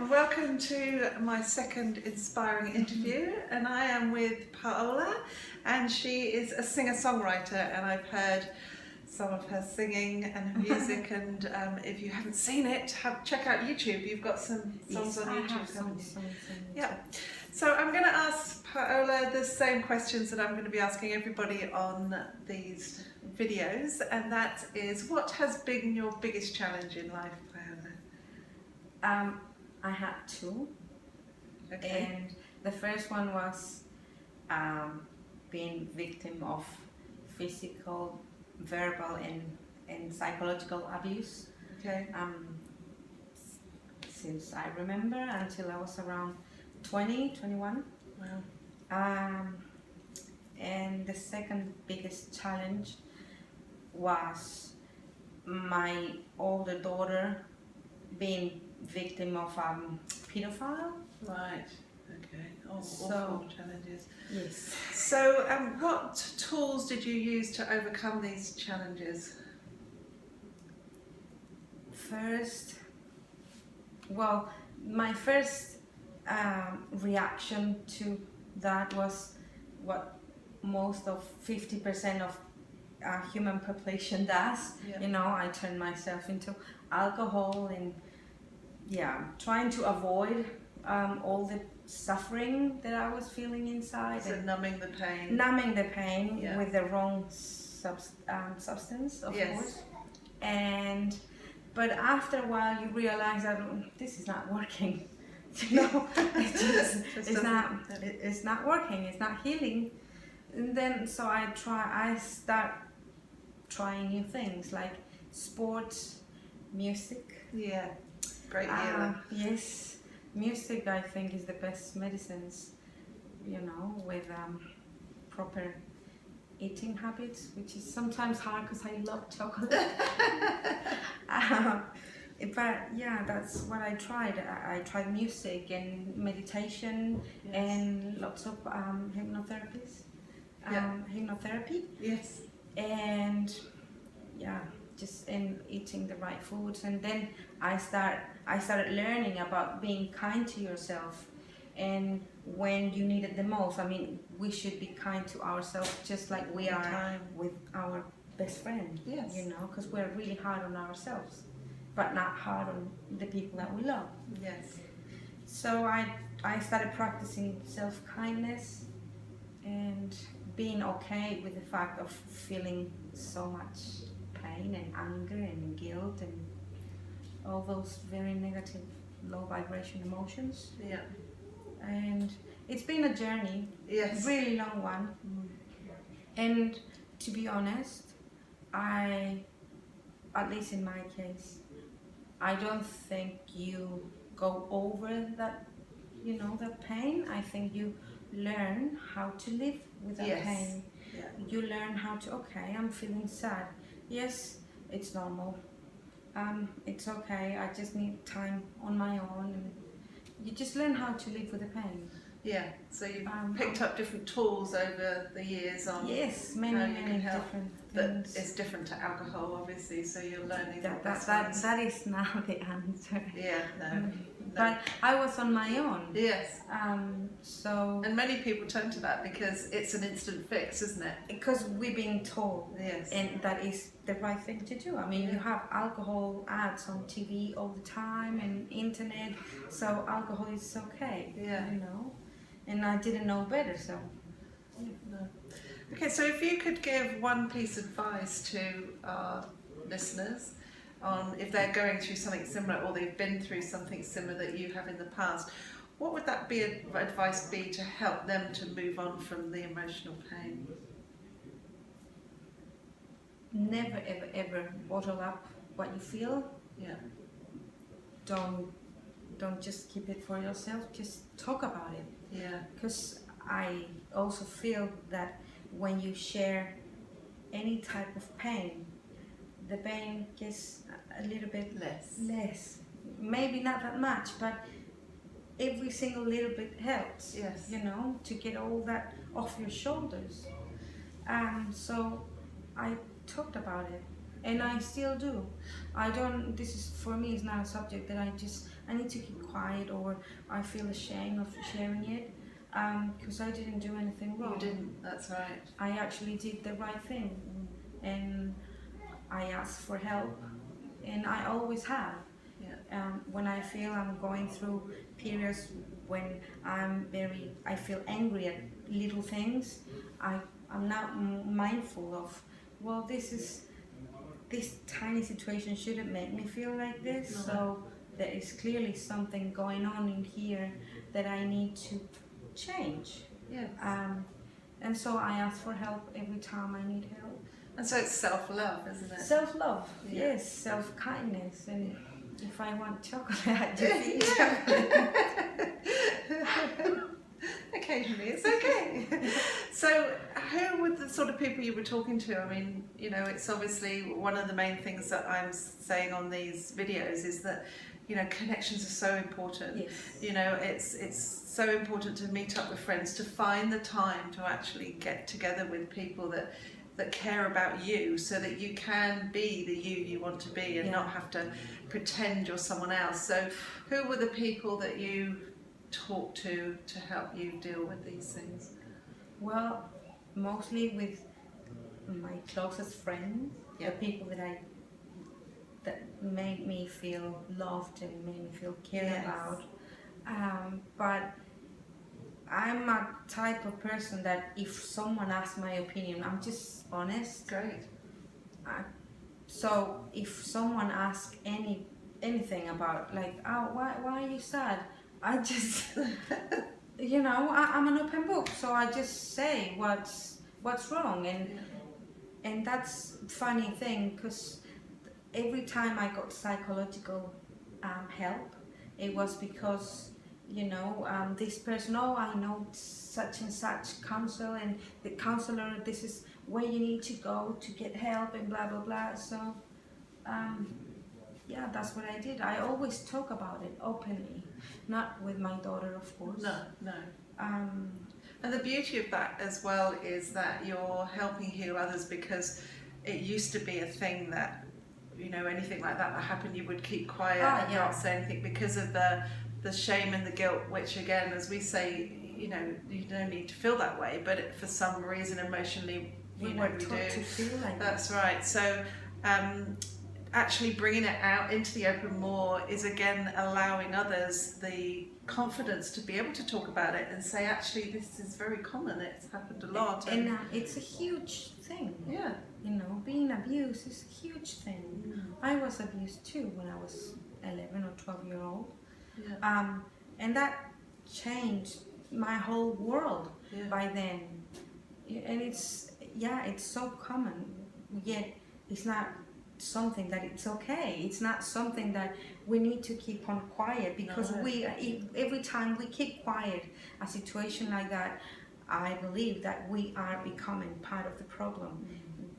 everyone, welcome to my second inspiring interview, and I am with Paola, and she is a singer-songwriter, and I've heard some of her singing and her music, and if you haven't seen it, check out YouTube. You've got some songs on YouTube, haven't you? Yeah. So I'm going to ask Paola the same questions that I'm going to be asking everybody on these videos, and that is, what has been your biggest challenge in life, Paola? I had two. Okay. And the first one was being victim of physical, verbal and psychological abuse. Okay. Since I remember until I was around 20, 21. Wow. And the second biggest challenge was my older daughter being victim of pedophile. Right. Okay. So, awful challenges. Yes. So, what tools did you use to overcome these challenges? My first reaction to that was what most of 50% of human population does. Yeah. You know, I turned myself into alcohol and trying to avoid all the suffering that I was feeling inside. So and numbing the pain. Numbing the pain Yeah. with the wrong substance, of Yes. course. But after a while, you realize that this is not working. You know, it's not working. It's not healing. And then so I start trying new things like sports, music. Yeah. Great healing. Yes, music I think is the best medicines. You know, with proper eating habits, which is sometimes hard because I love chocolate. But yeah, that's what I tried. I tried music and meditation. Yes. And lots of hypnotherapies. Hypnotherapy. Yes. And just in eating the right foods, and then I started learning about being kind to yourself, and when you need it the most. I mean, we should be kind to ourselves just like we are with our best friend. Yes. You know, because we're really hard on ourselves, but not hard on the people that we love. Yes. So I started practicing self-kindness and being okay with the fact of feeling so much pain and anger and guilt and all those very negative, low vibration emotions. Yeah. And it's been a journey. Yes. Really long one. And to be honest, at least in my case, I don't think you go over that, you know, that pain. I think you learn how to live with that pain. Yeah. You learn how to, okay, I'm feeling sad. Yes, it's normal. It's okay, I just need time on my own. And you just learn how to live with the pain. Yeah, so you've picked up different tools over the years on many different that things. is different to alcohol, obviously, so you're learning that is not the answer. Yeah, no. But I was on my own. Yes. And many people turn to that because it's an instant fix, isn't it? Because we're being told. Yes. And that is the right thing to do. I mean, you have alcohol ads on TV all the time and internet, so alcohol is okay. Yeah. You know. And I didn't know better, so. No. Okay, so if you could give one piece of advice to our listeners on if they're going through something similar or they've been through something similar that you have in the past, what would that advice be to help them to move on from the emotional pain? Never, ever, ever bottle up what you feel. Yeah. Don't just keep it for yourself, just talk about it. Yeah. Because I also feel that when you share any type of pain, the pain gets a little bit less. Maybe not that much, but every single little bit helps. Yes. You know, to get all that off your shoulders. So I talked about it. and I still do. I don't. This is for me. It's not a subject that I need to keep quiet, or I feel ashamed of sharing it, because I didn't do anything wrong. You didn't. That's right. I actually did the right thing, and I asked for help, and I always have. Yeah. When I feel I'm going through periods when I feel angry at little things, I'm not mindful of, well, this tiny situation shouldn't make me feel like this. No. So there is clearly something going on in here that I need to change. Yes. And so I ask for help every time I need help. And so it's self-love, isn't it? Self-love, Yeah. yes, self-kindness, and if I want chocolate, I just eat chocolate. Occasionally, it's okay. So, who were the sort of people you were talking to? I mean, you know, it's obviously one of the main things that I'm saying on these videos is that, you know, connections are so important. Yes. You know, it's so important to meet up with friends, to find the time to actually get together with people that care about you, so that you can be the you want to be and not have to pretend you're someone else. So who were the people that you talked to help you deal with these things? Well, mostly with my closest friends, the people that made me feel loved and made me feel cared about. But I'm a type of person that if someone asks my opinion, I'm just honest. Great. So if someone asks anything about, like, oh, why are you sad? I just, you know, I'm an open book, so I just say what's wrong, and that's funny thing, because every time I got psychological help, it was because, you know, this person, oh, I know such and such counsel, and the counselor, this is where you need to go to get help, and blah blah blah. So yeah, that's what I did. I always talk about it openly, not with my daughter, of course. No. And the beauty of that as well is that you're helping heal others, because it used to be a thing that, you know, anything like that happened, you would keep quiet and not say anything because of the shame and the guilt, which again, as we say, you know, you don't need to feel that way, but for some reason emotionally we do. To feel like that's right. So actually bringing it out into the open more is again allowing others the confidence to be able to talk about it and say, actually, this is very common, it's happened a lot. And it's a huge thing. Yeah. You know, being abused is a huge thing. I was abused too when I was 11 or 12 years old. Yeah. And that changed my whole world by then. And it's so common, yet it's not something that it's okay. It's not something that we need to keep on quiet, because every time we keep quiet a situation like that, I believe that we are becoming part of the problem.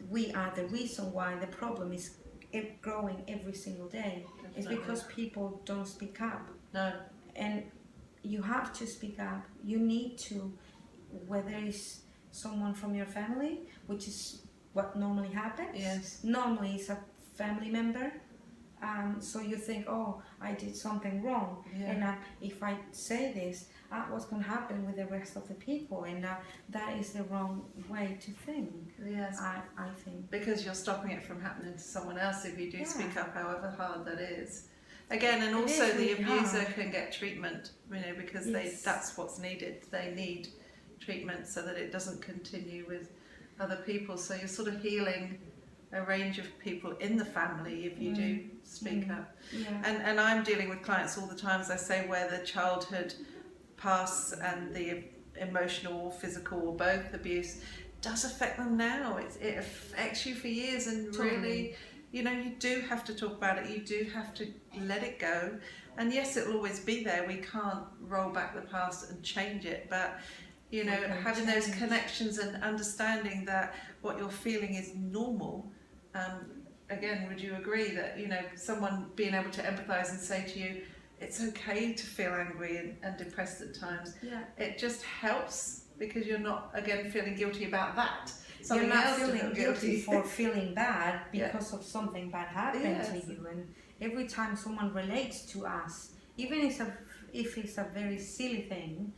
We are the reason why the problem is growing every single day. Definitely. It's because people don't speak up. No. And you have to speak up. You need to, whether it's someone from your family, which is what normally happens. Yes. Normally it's a family member. So you think, oh, I did something wrong. Yeah. And if I say this, what's going to happen with the rest of the people? And that is the wrong way to think. Yes. I think. Because you're stopping it from happening to someone else if you do speak up, however hard that is. Again, and also the abuser can get treatment, you know, because that's what's needed. They need treatment so that it doesn't continue with other people. So you're sort of healing a range of people in the family if you do speak up. Yeah. And I'm dealing with clients all the time, as I say, where the childhood past and the emotional or physical or both abuse does affect them now. It affects you for years, and really, you know, you do have to talk about it. You do have to let it go. And yes, it will always be there. We can't roll back the past and change it, but you know, having those connections and understanding that what you're feeling is normal. Again, would you agree that, you know, someone being able to empathise and say to you, it's okay to feel angry and depressed at times. Yeah. It just helps, because you're not, again, feeling guilty about that. something you're not else to feeling feel guilty for feeling bad Yeah. because of something bad happened Yes. to you. And every time someone relates to us, even if it's a very silly thing,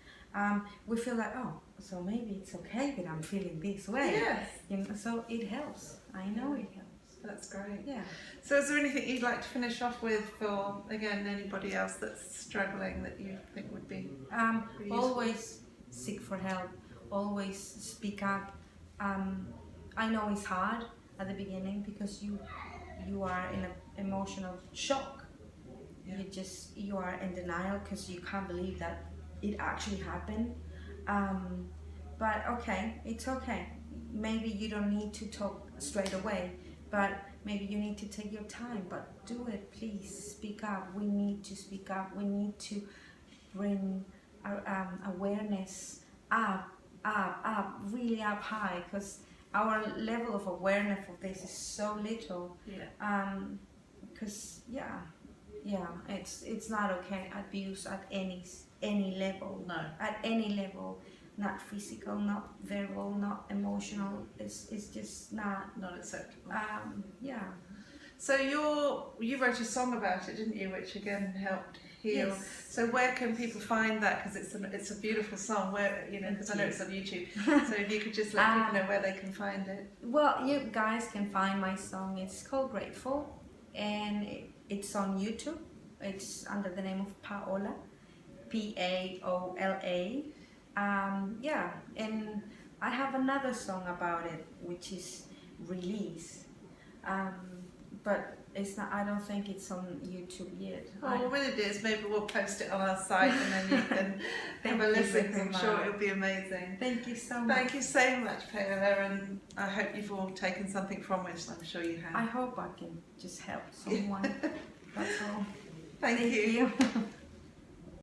we feel like, oh, so maybe it's okay that I'm feeling this way. Yes. You know, so it helps. I know it helps. That's great. Yeah. So is there anything you'd like to finish off with for, again, anybody else that's struggling that you think would be really useful? Always seek for help. Always speak up. I know it's hard at the beginning because you are in an emotional shock. Yeah. You are in denial because you can't believe that it actually happened. But okay, it's okay. Maybe you don't need to talk straight away, but maybe you need to take your time. But do it, please. Speak up. We need to speak up. We need to bring our awareness up, really up high, because our level of awareness of this is so little. Yeah. Because it's not okay. Abuse at any level. No. At any level, not physical, not verbal, not emotional. It's just not acceptable. Yeah. So you wrote a song about it, didn't you? Which again helped heal. Yes. So where can people find that? Because it's a beautiful song. Where because I know it's on YouTube. So if you could just let people know where they can find it. Well, you guys can find my song. It's called Grateful, and it's on YouTube. It's under the name of Paola, Paola. Yeah, and I have another song about it, which is Release. But it's not. I don't think it's on YouTube yet. Well, when it is, maybe we'll post it on our site, and then you can have a listen. I'm sure it'll be amazing. Thank you so much. Thank you so much, Paola, and I hope you've all taken something from it. I'm sure you have. I hope I can just help someone. That's all. Thank you.